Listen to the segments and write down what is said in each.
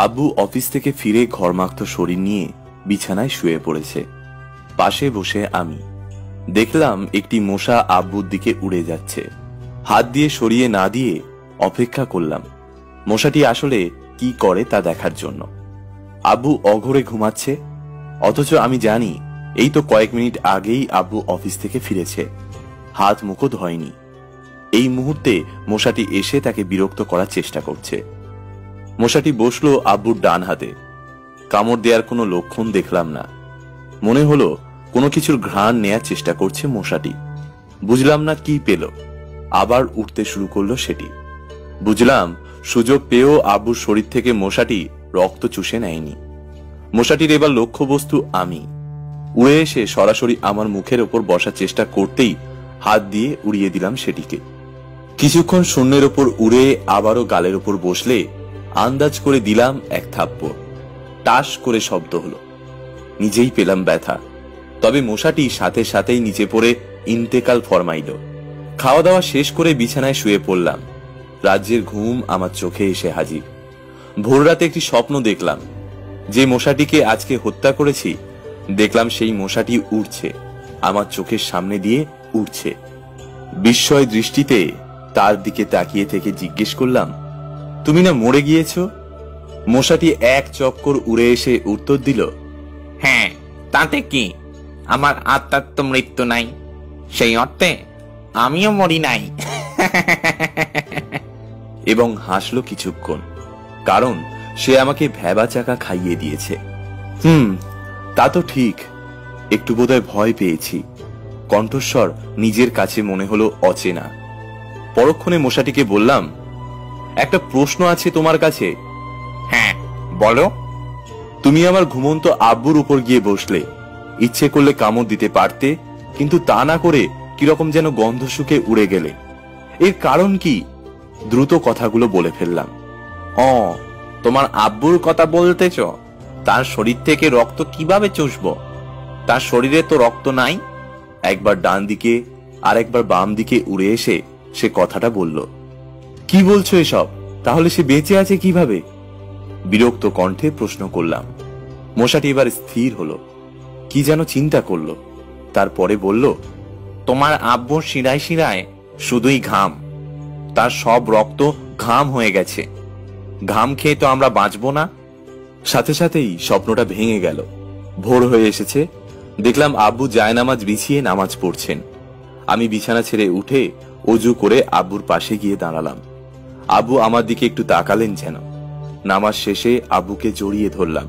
আব্বু অফিস থেকে ফিরে ঘরমাক্ত শরীর নিয়ে বিছানায় শুয়ে পড়েছে। পাশে বসে আমি দেখলাম একটি মশা আব্বুর দিকে উড়ে যাচ্ছে। হাত দিয়ে সরিয়ে না দিয়ে অপেক্ষা করলাম মশাটি আসলে কি করে তা দেখার জন্য। আব্বু অঘরে ঘুমাচ্ছে, অথচ আমি জানি এই তো কয়েক মিনিট আগেই আব্বু অফিস থেকে ফিরেছে, হাত মুখও ধোয়নি। এই মুহূর্তে মশাটি এসে তাকে বিরক্ত করার চেষ্টা করছে। মশাটি বসলো আব্বুর ডান হাতে। কামড় দেওয়ার কোনো লক্ষণ দেখলাম না। মনে হলো কোনো কিছুর ঘ্রাণ নেয়ার চেষ্টা করছে মশাটি। বুঝলাম না কি পেল, আবার উঠতে শুরু করলো সেটি। বুঝলাম সুযোগ পেয়েও আব্বুর শরীর থেকে মশাটি রক্ত চুষে নেয়নি। মশাটির এবার লক্ষ্যবস্তু আমি। উড়ে এসে সরাসরি আমার মুখের ওপর বসার চেষ্টা করতেই হাত দিয়ে উড়িয়ে দিলাম সেটিকে। কিছুক্ষণ শূন্যের ওপর উড়ে আবারও গালের ওপর বসলে আন্দাজ করে দিলাম এক থাপ্পড়। টাস করে শব্দ হলো, নিজেই পেলাম ব্যথা। তবে মশাটি সাথে সাথেই নিচে পড়ে ইন্তেকাল ফরমাইল। খাওয়া দাওয়া শেষ করে বিছানায় শুয়ে পড়লাম। রাজ্যের ঘুম আমার চোখে এসে হাজির। ভোররাতে একটি স্বপ্ন দেখলাম। যে মশাটিকে আজকে হত্যা করেছি, দেখলাম সেই মশাটি উড়ছে, আমার চোখের সামনে দিয়ে উড়ছে। বিস্ময় দৃষ্টিতে তার দিকে তাকিয়ে থেকে জিজ্ঞেস করলাম, তুমি না মরে গিয়েছ? মশাটি এক চক্কর উড়ে এসে উত্তর দিল, হ্যাঁ, তাতে কি? আমার আত্মার তো মৃত্যু নাই, সেই অর্থে আমিও মরি নাই। এবং হাসলো কিছুক্ষণ, কারণ সে আমাকে ভ্যাবা চাকা খাইয়ে দিয়েছে। তা তো ঠিক, একটু বোধহয় ভয় পেয়েছি। কণ্ঠস্বর নিজের কাছে মনে হলো অচেনা। পরক্ষণে মশাটিকে বললাম, একটা প্রশ্ন আছে তোমার কাছে। হ্যাঁ, বলো। তুমি আমার ঘুমন্ত আব্বুর উপর গিয়ে বসলে, ইচ্ছে করলে কামড় দিতে পারতে, কিন্তু তা না করে কিরকম যেন গন্ধ শুকে উড়ে গেলে। এর কারণ কি? দ্রুত কথাগুলো বলে ফেললাম। তোমার আব্বুর কথা বলতেছ? তার শরীর থেকে রক্ত কিভাবে চুষব? তার শরীরে তো রক্ত নাই। একবার ডান দিকে আর একবার বাম দিকে উড়ে এসে সে কথাটা বলল। কি বলছো এসব? তাহলে সে বেঁচে আছে কিভাবে? বিরক্ত কণ্ঠে প্রশ্ন করলাম। মশাটি এবার স্থির হলো, কি যেন চিন্তা করলো, তারপরে বলল, তোমার আব্বুর শিরায় শিরায় শুধুই ঘাম। তার সব রক্ত ঘাম হয়ে গেছে। ঘাম খেয়ে তো আমরা বাঁচবো না। সাথে সাথেই স্বপ্নটা ভেঙে গেল। ভোর হয়ে এসেছে। দেখলাম আব্বু জায়নামাজ বিছিয়ে নামাজ পড়ছেন। আমি বিছানা ছেড়ে উঠে অজু করে আব্বুর পাশে গিয়ে দাঁড়ালাম। আব্বু আমার দিকে একটু তাকালেন যেন। নামাজ শেষে আব্বুকে জড়িয়ে ধরলাম,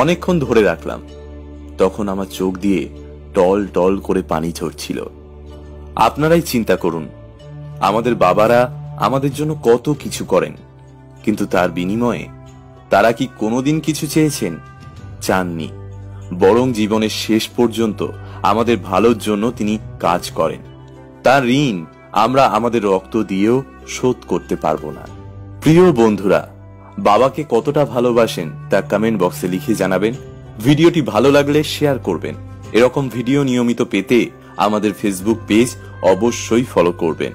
অনেকক্ষণ ধরে রাখলাম। তখন আমার চোখ দিয়ে টল টল করে পানি ঝরছিল। আপনারাই চিন্তা করুন, আমাদের বাবারা আমাদের জন্য কত কিছু করেন, কিন্তু তার বিনিময়ে তারা কি কোনোদিন কিছু চেয়েছেন? চাননি। বরং জীবনের শেষ পর্যন্ত আমাদের ভালোর জন্য তিনি কাজ করেন। তার ঋণ আমরা আমাদের রক্ত দিয়েও শোধ করতে পারবো না। প্রিয় বন্ধুরা, বাবাকে কতটা ভালোবাসেন তা কমেন্ট বক্সে লিখে জানাবেন। ভিডিওটি ভালো লাগলে শেয়ার করবেন। এরকম ভিডিও নিয়মিত পেতে আমাদের ফেসবুক পেজ অবশ্যই ফলো করবেন।